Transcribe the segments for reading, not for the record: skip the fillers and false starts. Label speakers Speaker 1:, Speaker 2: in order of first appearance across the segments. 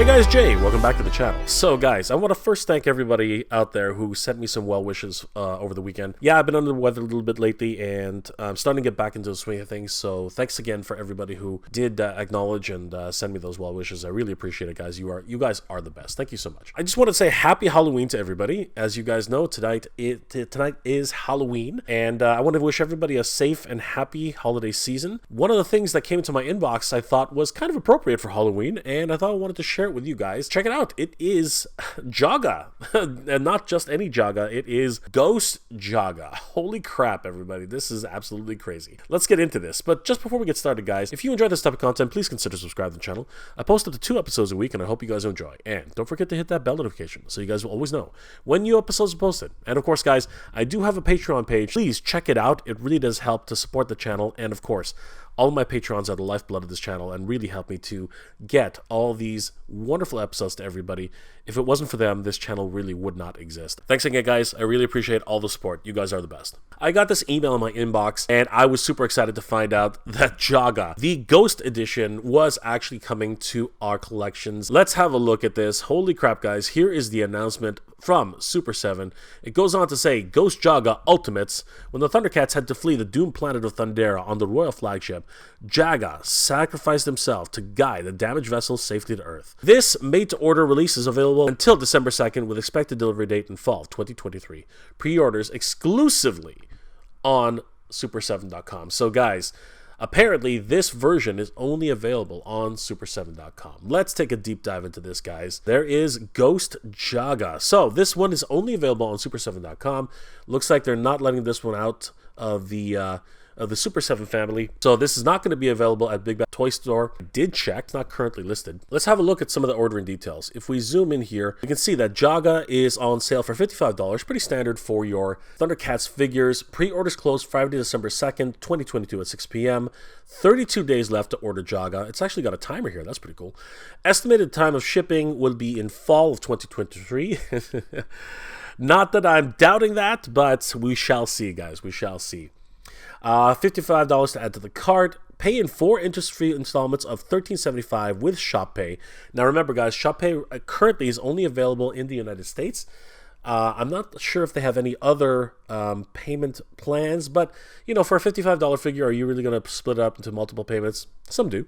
Speaker 1: guys, Jay, welcome back to the channel. So guys, I want to first thank everybody out there who sent me some well wishes over the weekend. Yeah, I've been under the weather a little bit lately, and I'm starting to get back into the swing of things, so thanks again for everybody who did acknowledge and send me those well wishes. I really appreciate it, guys. You guys are the best. Thank you so much. I just want to say happy Halloween to everybody. As you guys know, tonight is Halloween, and I want to wish everybody a safe and happy holiday season. One of the things that came into my inbox I thought was kind of appropriate for Halloween, and I thought I wanted to share it with you guys. Check it out. It is Jaga, and not just any Jaga. It is Ghost Jaga. Holy crap, everybody. This is absolutely crazy. Let's get into this. But just before we get started, guys, if you enjoy this type of content, please consider subscribing to the channel. I post up to 2 episodes a week, and I hope you guys enjoy. And don't forget to hit that bell notification so you guys will always know when new episodes are posted. And of course, guys, I do have a Patreon page. Please check it out. It really does help to support the channel. And of course, all of my Patrons are the lifeblood of this channel and really help me to get all these wonderful episodes to everybody. If it wasn't for them, this channel really would not exist. Thanks again, guys. I really appreciate all the support. You guys are the best. I got this email in my inbox, and I was super excited to find out that Jaga, the Ghost Edition, was actually coming to our collections. Let's have a look at this. Holy crap, guys. Here is the announcement from Super7. It goes on to say, Ghost Jaga Ultimates. When the Thundercats had to flee the doomed planet of Thundera on the royal flagship, Jaga sacrificed himself to guide the damaged vessel's safety to Earth. This made-to-order release is available until December 2nd with expected delivery date in fall of 2023. Pre-orders exclusively on Super7.com. So guys, apparently this version is only available on Super7.com. Let's take a deep dive into this, guys. There is Ghost Jaga. So this one is only available on Super7.com. Looks like they're not letting this one out of the Super7 family. So this is not going to be available at Big Bad Toy Store. I did check, it's not currently listed. Let's have a look at some of the ordering details. If we zoom in here, you can see that Jaga is on sale for $55, pretty standard for your Thundercats figures. Pre-orders closed Friday, December 2nd, 2022 at 6 p.m. 32 days left to order Jaga. It's actually got a timer here, that's pretty cool. Estimated time of shipping will be in fall of 2023. Not that I'm doubting that, but we shall see, guys, we shall see. $55 to add to the cart. Pay in 4 interest-free installments of $13.75 with Shop Pay. Now remember, guys, Shop Pay currently is only available in the United States. I'm not sure if they have any other payment plans, but you know, for a $55 figure, are you really going to split it up into multiple payments? Some do.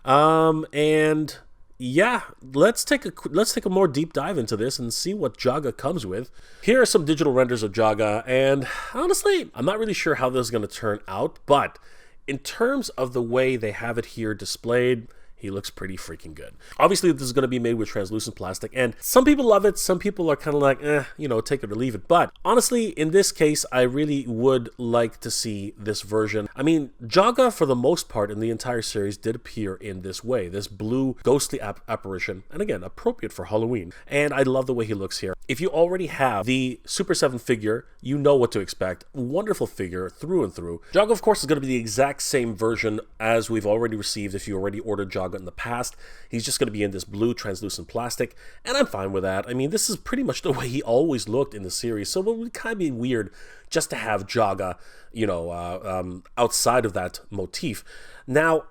Speaker 1: And yeah, let's take a more deep dive into this and see what Jaga comes with. Here are some digital renders of Jaga, and honestly, I'm not really sure how this is going to turn out, but in terms of the way they have it here displayed, he looks pretty freaking good. Obviously, this is going to be made with translucent plastic, and some people love it, some people are kind of like, you know, take it or leave it. But honestly, in this case, I really would like to see this version. I mean, Jaga, for the most part, in the entire series, did appear in this way, this blue ghostly apparition, and again, appropriate for Halloween. And I love the way he looks here. If you already have the Super 7 figure, you know what to expect. Wonderful figure through and through. Jaga, of course, is going to be the exact same version as we've already received if you already ordered Jaga in the past. He's just going to be in this blue translucent plastic, and I'm fine with that. I mean, this is pretty much the way he always looked in the series, so it would kind of be weird just to have Jaga, you know, outside of that motif. Now,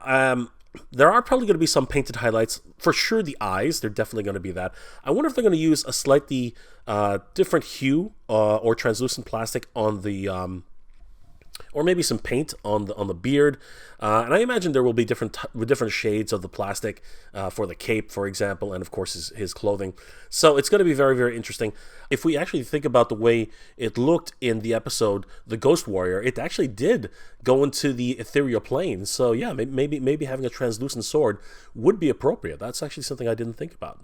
Speaker 1: there are probably going to be some painted highlights. For sure, the eyes, they're definitely going to be that. I wonder if they're going to use a slightly different hue or translucent plastic on the or maybe some paint on the beard, and I imagine there will be different shades of the plastic for the cape, for example, and of course his clothing. So it's going to be very, very interesting. If we actually think about the way it looked in the episode The Ghost Warrior, it actually did go into the ethereal plane. So yeah, maybe having a translucent sword would be appropriate. That's actually something I didn't think about.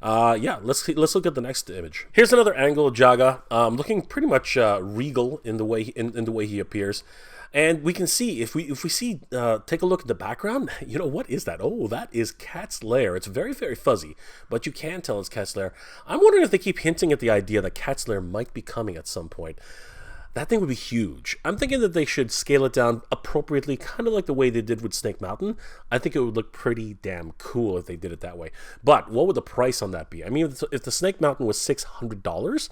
Speaker 1: Yeah, let's look at the next image. Here's another angle of Jaga, looking pretty much regal in the way he appears, and we can see if we see take a look at the background. You know, what is that? Oh, that is Cat's Lair. It's very, very fuzzy, but you can tell it's Cat's Lair. I'm wondering if they keep hinting at the idea that Cat's Lair might be coming at some point. that thing would be huge. I'm thinking that they should scale it down appropriately, kind of like the way they did with Snake Mountain. I think it would look pretty damn cool if they did it that way. But what would the price on that be? I mean, if the Snake Mountain was $600,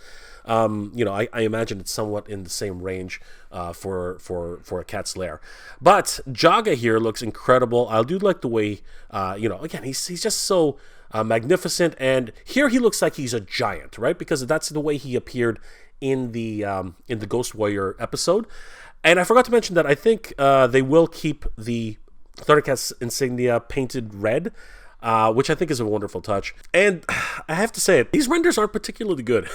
Speaker 1: you know, I imagine it's somewhat in the same range for a Cat's Lair. But Jaga here looks incredible. I do like the way, you know, again, he's just so magnificent, and here he looks like he's a giant, right? Because that's the way he appeared in the Ghost Warrior episode. And I forgot to mention that I think they will keep the Thundercats insignia painted red, which I think is a wonderful touch. And I have to say it, these renders aren't particularly good.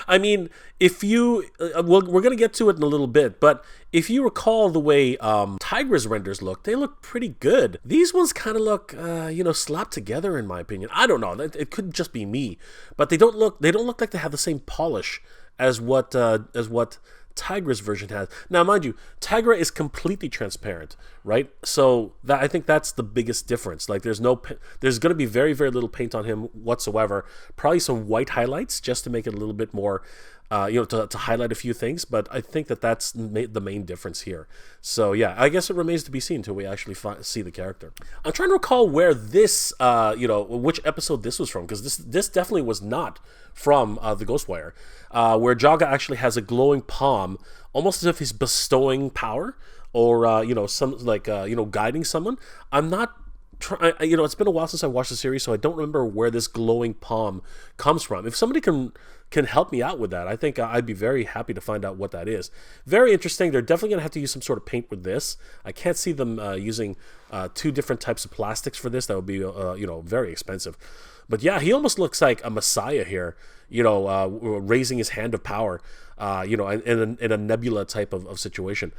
Speaker 1: I mean, if you, we're going to get to it in a little bit, but if you recall the way Tigra's renders look, they look pretty good. These ones kind of look, you know, slapped together in my opinion. I don't know, it could just be me, but they don't look like they have the same polish as what Tigra's version has. Now, mind you, Tigra is completely transparent, right? So that, I think that's the biggest difference. Like, there's going to be very, very little paint on him whatsoever. Probably some white highlights just to make it a little bit more, you know, to highlight a few things. But I think that that's the main difference here. So yeah, I guess it remains to be seen until we actually see the character. I'm trying to recall where this, you know, which episode this was from, because this definitely was not from the Ghostwire, where Jaga actually has a glowing palm, almost as if he's bestowing power, or you know, some like you know, guiding someone. I'm not you know, it's been a while since I watched the series, so I don't remember where this glowing palm comes from. If somebody can help me out with that, I think I'd be very happy to find out what that is. Very interesting. They're definitely going to have to use some sort of paint with this. I can't see them using two different types of plastics for this. That would be you know, very expensive. But yeah, he almost looks like a messiah here, you know, raising his hand of power, you know, in a nebula type of situation.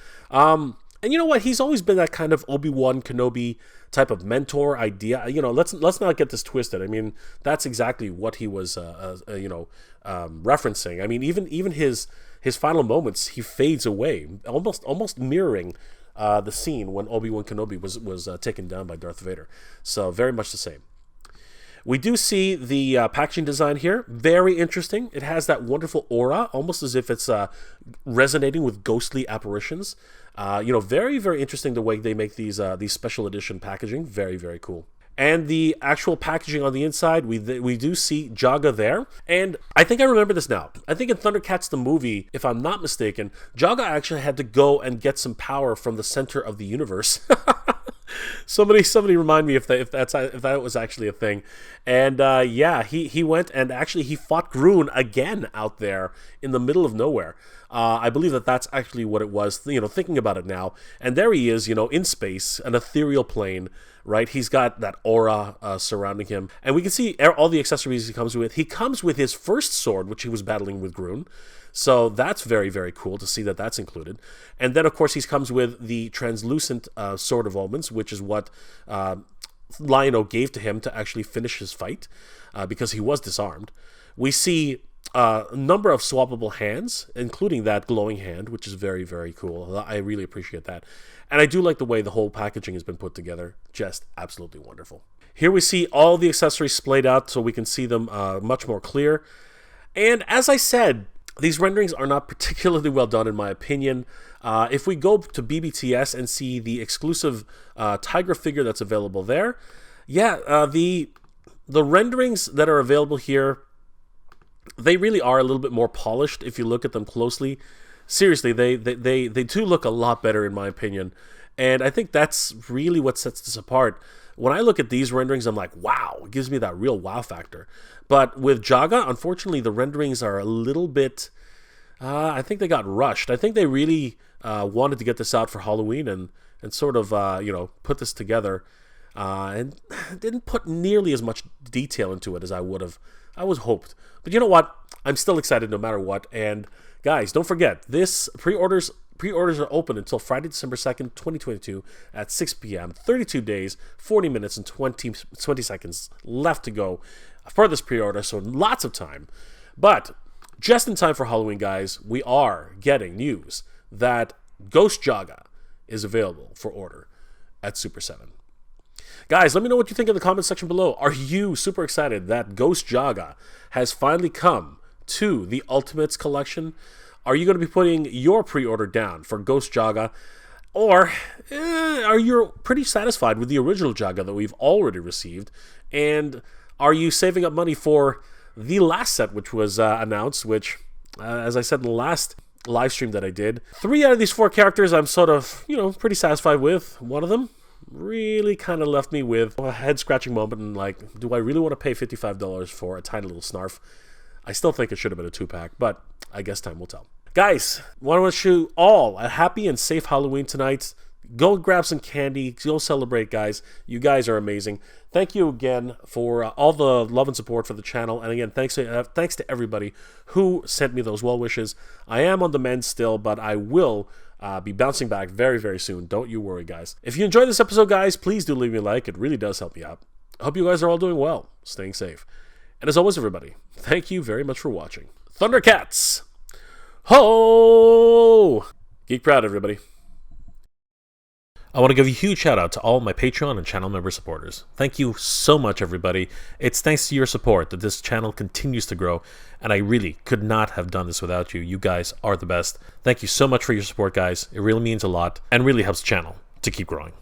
Speaker 1: And you know what? He's always been that kind of Obi-Wan Kenobi type of mentor idea. You know, let's not get this twisted. I mean, that's exactly what he was, you know, referencing. I mean, even his final moments, he fades away, almost mirroring the scene when Obi-Wan Kenobi was taken down by Darth Vader. So very much the same. We do see the packaging design here. Very interesting. It has that wonderful aura, almost as if it's resonating with ghostly apparitions. You know, very, very interesting the way they make these special edition packaging. Very, very cool. And the actual packaging on the inside, we do see Jaga there. And I think I remember this now. I think in Thundercats the movie, if I'm not mistaken, Jaga actually had to go and get some power from the center of the universe. Somebody remind me if that was actually a thing. And yeah, he went and actually he fought Groon again out there in the middle of nowhere. I believe that's actually what it was, you know, thinking about it now. And there he is, you know, in space, an ethereal plane, right? He's got that aura surrounding him. And we can see all the accessories he comes with. He comes with his first sword, which he was battling with Groon. So that's very, very cool to see that that's included. And then, of course, he comes with the translucent Sword of Omens, which is what Lion-O gave to him to actually finish his fight, because he was disarmed. We see a number of swappable hands, including that glowing hand, which is very, very cool. I really appreciate that. And I do like the way the whole packaging has been put together. Just absolutely wonderful. Here we see all the accessories splayed out so we can see them much more clear. And as I said, these renderings are not particularly well done in my opinion. If we go to BBTS and see the exclusive Tigra figure that's available there, yeah, the renderings that are available here, they really are a little bit more polished if you look at them closely. Seriously, they do look a lot better in my opinion. And I think that's really what sets this apart. When I look at these renderings, I'm like, wow, it gives me that real wow factor. But with Jaga, unfortunately, the renderings are a little bit, I think they got rushed. I think they really wanted to get this out for Halloween and sort of, you know, put this together and didn't put nearly as much detail into it as I would have. I was hoped. But you know what? I'm still excited no matter what. And guys, don't forget, this pre-orders are open until Friday, December 2nd, 2022 at 6 p.m. 32 days, 40 minutes, and 20 seconds left to go for this pre-order, so lots of time. But just in time for Halloween, guys, we are getting news that Ghost Jaga is available for order at Super7. Guys, let me know what you think in the comment section below. Are you super excited that Ghost Jaga has finally come to the Ultimates collection? Are you going to be putting your pre-order down for Ghost Jaga? Or are you pretty satisfied with the original Jaga that we've already received? And are you saving up money for the last set which was announced, which, as I said in the last live stream that I did, 3 out of these 4 characters I'm sort of, pretty satisfied with. One of them really kind of left me with a head-scratching moment and like, do I really want to pay $55 for a tiny little Snarf? I still think it should have been a 2-pack, but I guess time will tell. Guys, want to wish you all a happy and safe Halloween tonight. Go grab some candy. Go celebrate, guys. You guys are amazing. Thank you again for all the love and support for the channel. And again, thanks to everybody who sent me those well wishes. I am on the mend still, but I will be bouncing back very, very soon. Don't you worry, guys. If you enjoyed this episode, guys, please do leave me a like. It really does help me out. I hope you guys are all doing well, staying safe. And as always, everybody, thank you very much for watching. Thundercats! Ho! Geek proud, everybody. I want to give a huge shout out to all my Patreon and channel member supporters. Thank you so much, everybody. It's thanks to your support that this channel continues to grow, and I really could not have done this without you. You guys are the best. Thank you so much for your support, guys. It really means a lot and really helps the channel to keep growing.